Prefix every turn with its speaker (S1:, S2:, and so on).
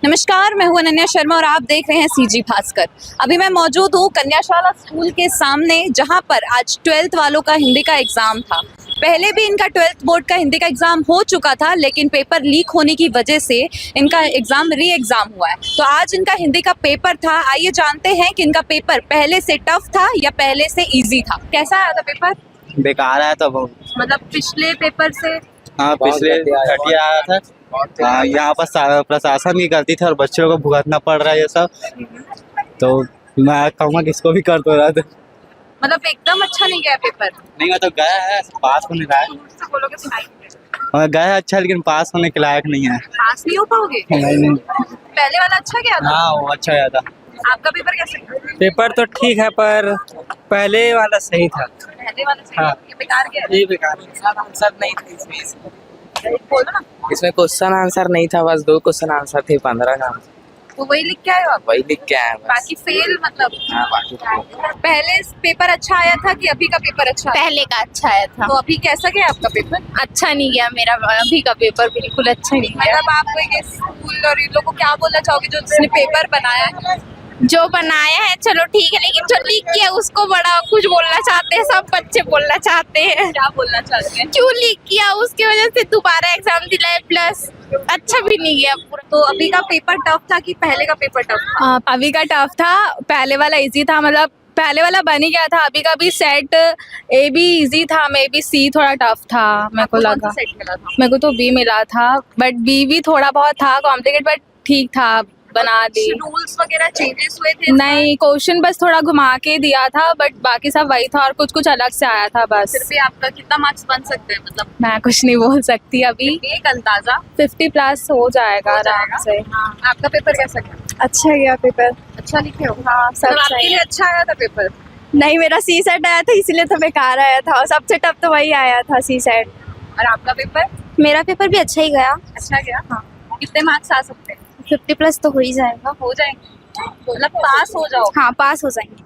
S1: नमस्कार, मैं हूं अनन्या शर्मा और आप देख रहे हैं सीजी भास्कर। अभी मैं मौजूद हूं कन्याशाला स्कूल के सामने, जहां पर आज 12th वालों का हिंदी का एग्ज़ाम था। पहले भी इनका 12th बोर्ड का हिंदी का एग्ज़ाम हो चुका था, लेकिन पेपर लीक होने की वजह से इनका एग्ज़ाम री एग्ज़ाम हुआ है। तो आज इनका हिंदी का पेपर था। आइए जानते हैं कि इनका पेपर पहले से टफ था या पहले से ईजी था। कैसा आया था पेपर?
S2: बेकार आया था बहुत।
S1: मतलब पिछले पेपर से?
S2: हाँ, पिछले घटिया आया था। हाँ, यहाँ पर प्रशासन ही गलती थी और बच्चों को भुगतना पड़ रहा है ये सब। तो मैं कहूँगा कि इसको भी कर दो रहा।
S1: मतलब एकदम अच्छा नहीं गया पेपर?
S2: नहीं, मैं तो गया है, पास होने लायक।
S1: बोलोगे सुनाई
S2: मैं गया है अच्छा, लेकिन पास होने के लायक नहीं है।
S1: पास नहीं हो पाओगे?
S2: नहीं।
S1: पहले वाला अच्छा गया था?
S2: हाँ, वो अच्छा गया था।
S1: आपका पेपर कैसे गया?
S3: पेपर तो ठीक है, पर पहले वाला सही था।
S1: पहले वाला सही
S3: हाँ।
S1: ये बेकार गया?
S3: ये बेकार आंसर नहीं था इसमें।
S1: बोलो ना।
S3: इसमें क्वेश्चन आंसर नहीं था, बस 2 क्वेश्चन आंसर थे 15 का।
S1: तो वही लिख के आए हो आप?
S3: वही लिख के आए बस।
S1: बाकी फेल मतलब?
S3: हाँ, बाकी
S1: पहले पेपर अच्छा आया था कि अभी का पेपर अच्छा आया?
S4: पहले का अच्छा आया था।
S1: तो अभी कैसा गया आपका पेपर?
S4: अच्छा नहीं गया मेरा, अभी का पेपर बिल्कुल अच्छा नहीं गया।
S1: मतलब आप कोई स्कूल और इन लोगों को क्या बोलना चाहोगे जो जिसने पेपर बनाया है?
S4: जो बनाया है चलो ठीक है, लेकिन जो लिख किया उसको बड़ा कुछ बोलना चाहते हैं, सब बच्चे बोलना चाहते हैं।
S1: क्या बोलना चाहते हैं?
S4: क्यों लिख किया, उसके वजह से दोबारा एग्जाम दिलाए, प्लस अच्छा भी नहीं गया पूरा।
S1: तो अभी का पेपर टफ था कि पहले का पेपर टफ था?
S5: अभी का टफ था, पहले वाला इजी था। मतलब पहले वाला बन ही गया था। अभी का भी सेट ए बी इजी था, मे बी सी थोड़ा टफ था मेरे को
S1: आपको कौन
S5: लगा।
S1: सा सेट मिला था?
S5: मेरे को तो बी मिला था, बट बी भी थोड़ा बहुत था कॉम्प्लिकेट, बट ठीक था, बना दी।
S1: रूल्स वगैरह चेंजेस हुए थे?
S5: नहीं, क्वेश्चन बस थोड़ा घुमा के दिया था, बट बाकी सब वही था और कुछ कुछ अलग से आया था बस।
S1: फिर भी आपका कितना मार्क्स बन सकते हैं? मतलब
S5: मैं कुछ नहीं बोल सकती अभी।
S1: एक अंदाजा
S5: 50 प्लस हो जाएगा
S1: हो
S5: आराम
S1: जाएगा।
S5: से।
S1: हाँ। आपका पेपर कैसा गया?
S5: अच्छा गया पेपर।
S1: अच्छा लिखे हो?
S5: हाँ, सब
S1: मतलब आपके
S5: सही।
S1: लिए अच्छा आया था पेपर?
S5: नहीं, मेरा सी सेट आया था, इसीलिए तो बेकार आया था। सबसे टफ तो वही आया था, सी सेट।
S1: और आपका पेपर
S4: मेरा पेपर भी अच्छा ही गया।
S1: अच्छा गया? हाँ। कितने मार्क्स आ सकते हैं?
S4: 50 प्लस तो हो ही जाएगा।
S1: हो जाएंगे? मतलब पास हो जाओ?
S4: हाँ, पास हो जाएंगे।